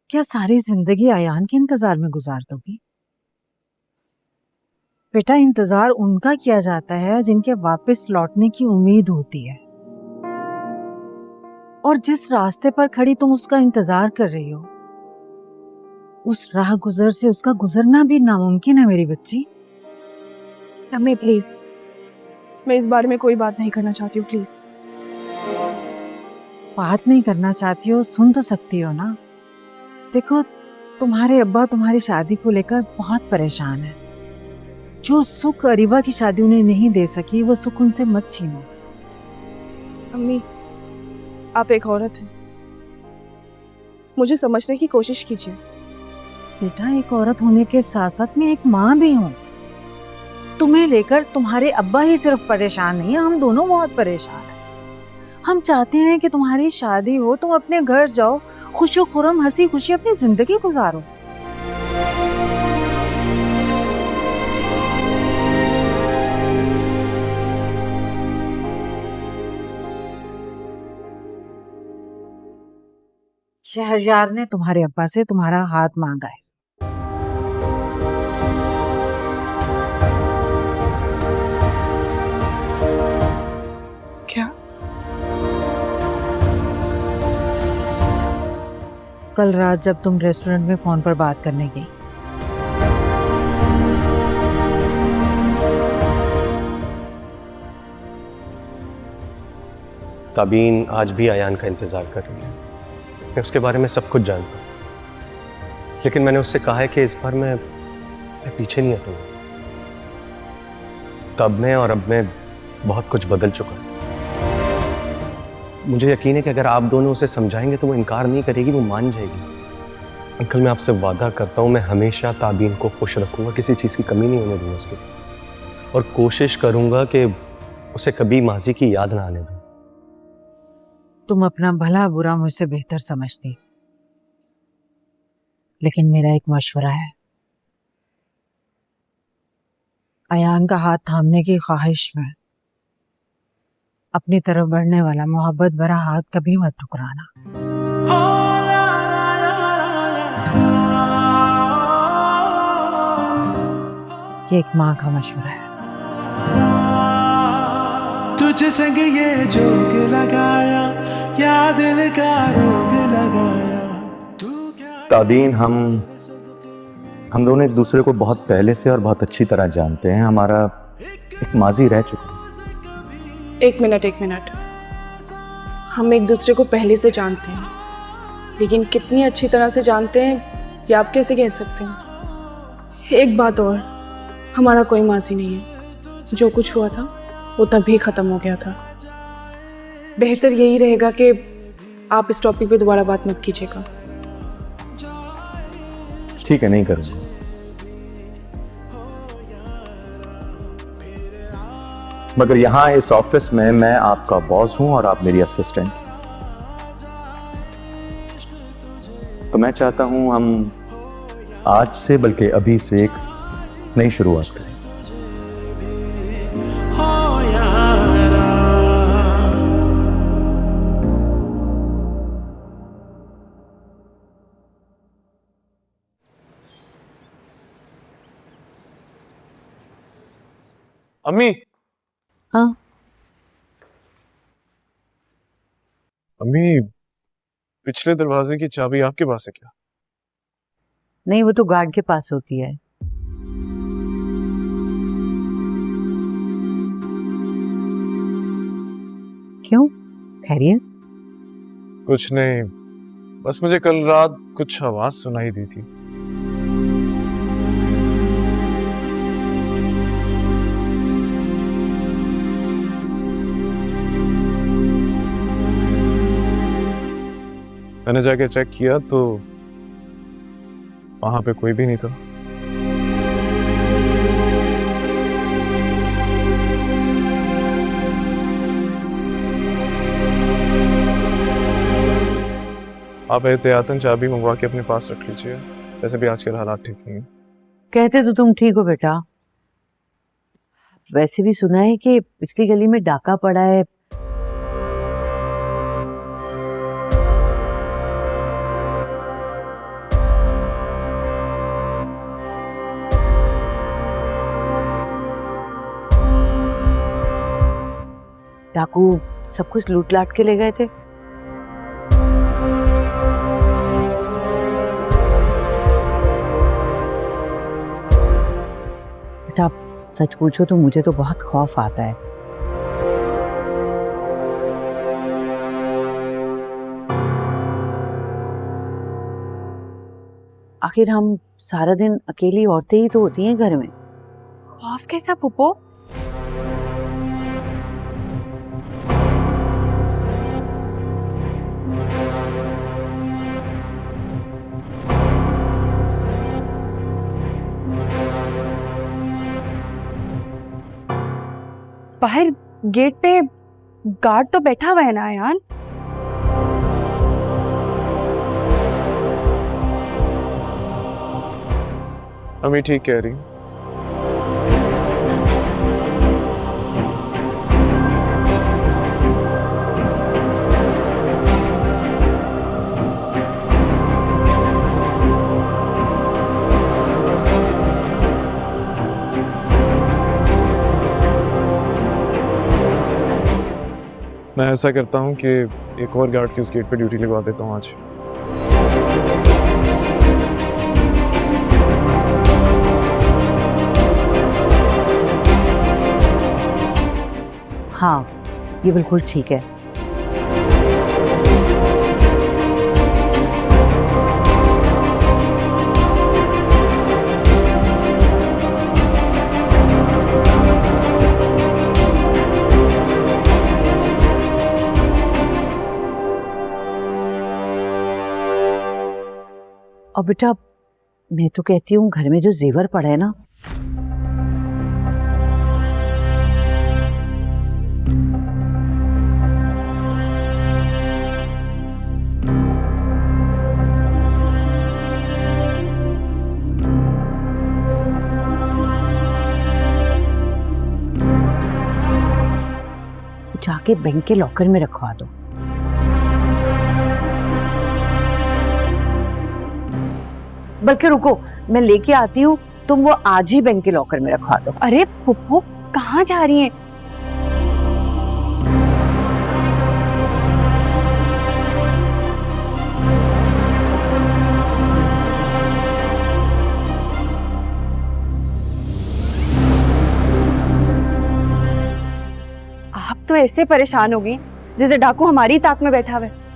क्या सारी जिंदगी अयान के इंतजार में गुजार दोगी? बेटा, इंतजार उनका किया जाता है जिनके वापस लौटने की उम्मीद होती है, और जिस रास्ते पर खड़ी तुम उसका इंतजार कर रही हो, उस राह गुजर से उसका गुजरना भी नामुमकिन है मेरी बच्ची। अम्मी प्लीज, मैं इस बारे में कोई बात नहीं करना चाहती हूँ, प्लीज। बात नहीं करना चाहती हो, सुन तो सकती हो ना। देखो, तुम्हारे अब्बा तुम्हारी शादी को लेकर बहुत परेशान है। जो सुख अरीबा की शादी उन्हें नहीं दे सकी, वो सुख उनसे मत छीनो। अम्मी, आप एक औरत हैं, मुझे समझने की कोशिश कीजिए। बेटा, एक औरत होने के साथ साथ मैं एक माँ भी हूँ। तुम्हें लेकर तुम्हारे अब्बा ही सिर्फ परेशान नहीं है, हम दोनों बहुत परेशान हैं। हम चाहते हैं कि तुम्हारी शादी हो, तुम अपने घर जाओ, खुशो खुरम हंसी खुशी अपनी जिंदगी गुजारो। शहरयार ने तुम्हारे अब्बा से तुम्हारा हाथ मांगा है। क्या? कल रात जब तुम रेस्टोरेंट में फोन पर बात करने गई, ताबीन आज भी अयान का इंतजार कर रही है। मैं उसके बारे में सब कुछ जानता हूँ, लेकिन मैंने उससे कहा है कि इस बार मैं पीछे नहीं हटूंगा। तब में और अब में बहुत कुछ बदल चुका है। मुझे यकीन है कि अगर आप दोनों उसे समझाएंगे तो वो इनकार नहीं करेगी, वो मान जाएगी। अंकल, मैं आपसे वादा करता हूँ, मैं हमेशा ताबीन को खुश रखूंगा, किसी चीज़ की कमी नहीं होने दूंगा उसकी, और कोशिश करूंगा कि उसे कभी माजी की याद ना आने दूं। तुम अपना भला बुरा मुझसे बेहतर समझती, लेकिन मेरा एक मशवरा है। अयान का हाथ थामने की ख्वाहिश में अपनी तरफ बढ़ने वाला मोहब्बत भरा हाथ कभी मत ठुकराना। ये एक माँ का मशवरा है। तुझे संग ये जोग लगाया, या दिल का रोग लगाया। ताबीन, हम दोनों एक दूसरे को बहुत पहले से और बहुत अच्छी तरह जानते हैं। हमारा एक माजी रह चुका है। एक मिनट, हम एक दूसरे को पहले से जानते हैं, लेकिन कितनी अच्छी तरह से जानते हैं ये आप कैसे कह सकते हैं? एक बात और, हमारा कोई माजी नहीं है। जो कुछ हुआ था वो तभी खत्म हो गया था। बेहतर यही रहेगा कि आप इस टॉपिक पे दोबारा बात मत कीजिएगा। ठीक है, नहीं करूंगा। मगर यहां इस ऑफिस में मैं आपका बॉस हूं और आप मेरी असिस्टेंट। तो मैं चाहता हूं हम आज से, बल्कि अभी से, एक नई शुरुआत करें। अम्मी। हाँ? अम्मी, पिछले दरवाजे की चाबी आपके पास है क्या? नहीं, वो तो गार्ड के पास होती है। क्यों, खैरियत? कुछ नहीं, बस मुझे कल रात कुछ आवाज सुनाई दी थी। मैंने जाके चेक किया तो वहां पे कोई भी नहीं था। आप एहतियातन चाबी मंगवा के अपने पास रख लीजिए, वैसे भी आजकल हालात ठीक नहीं है। कहते तो तुम ठीक हो बेटा, वैसे भी सुना है कि पिछली गली में डाका पड़ा है। डाकू सब कुछ लूट लाट के ले गए थे? बेटा आप सच पूछो तो मुझे तो बहुत खौफ आता है। आखिर हम सारा दिन अकेली औरतें ही तो होती हैं घर में। खौफ कैसा फूफो? बाहर गेट पे गार्ड तो बैठा हुआ है ना यार। अम्मी ठीक कह रही। मैं ऐसा करता हूँ कि एक और गार्ड की उस गेट पे ड्यूटी लगवा देता हूँ आज। हाँ ये बिल्कुल ठीक है। और बेटा मैं तो कहती हूँ घर में जो जेवर पड़ा है ना, जाके बैंक के लॉकर में रखवा दो। बल्कि रुको मैं लेके आती हूँ, तुम वो आज ही बैंक के लॉकर में रखवा दो। अरे फूफो कहाँ जा रही हैं? आप तो ऐसे परेशान हो गई जैसे डाकू हमारी ताक में बैठा हुआ है।